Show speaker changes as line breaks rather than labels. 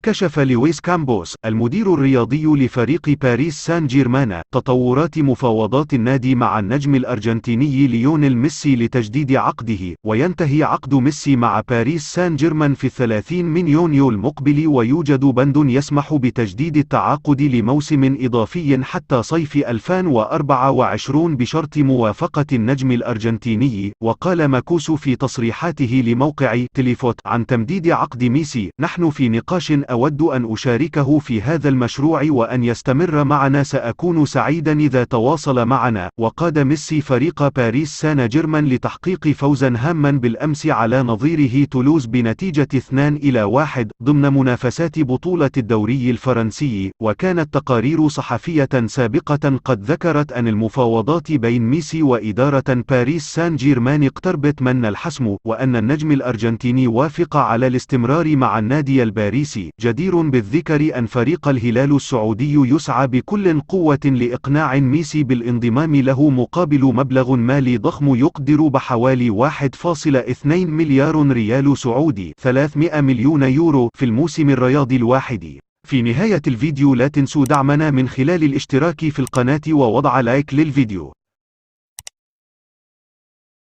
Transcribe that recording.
كشف لويس كامبوس المدير الرياضي لفريق باريس سان جيرمان تطورات مفاوضات النادي مع النجم الأرجنتيني ليونيل ميسي لتجديد عقده، وينتهي عقد ميسي مع باريس سان جيرمان في 30 من يونيو المقبل، ويوجد بند يسمح بتجديد التعاقد لموسم إضافي حتى صيف 2024 بشرط موافقة النجم الأرجنتيني. وقال ماكوس في تصريحاته لموقع تليفوت عن تمديد عقد ميسي: نحن في نقاش أود أن أشاركه في هذا المشروع وأن يستمر معنا، سأكون سعيدا إذا تواصل معنا. وقاد ميسي فريق باريس سان جيرمان لتحقيق فوزا هاما بالأمس على نظيره تولوز بنتيجة 2-1 ضمن منافسات بطولة الدوري الفرنسي. وكانت تقارير صحفية سابقة قد ذكرت أن المفاوضات بين ميسي وإدارة باريس سان جيرمان اقتربت من الحسم، وأن النجم الأرجنتيني وافق على الاستمرار مع النادي الباريسي. جدير بالذكر أن فريق الهلال السعودي يسعى بكل قوة لإقناع ميسي بالانضمام له مقابل مبلغ مالي ضخم يقدر بحوالي 1.2 مليار ريال سعودي 300 مليون يورو في الموسم الرياضي الواحد. في نهاية الفيديو لا تنسوا دعمنا من خلال الاشتراك في القناة ووضع لايك للفيديو.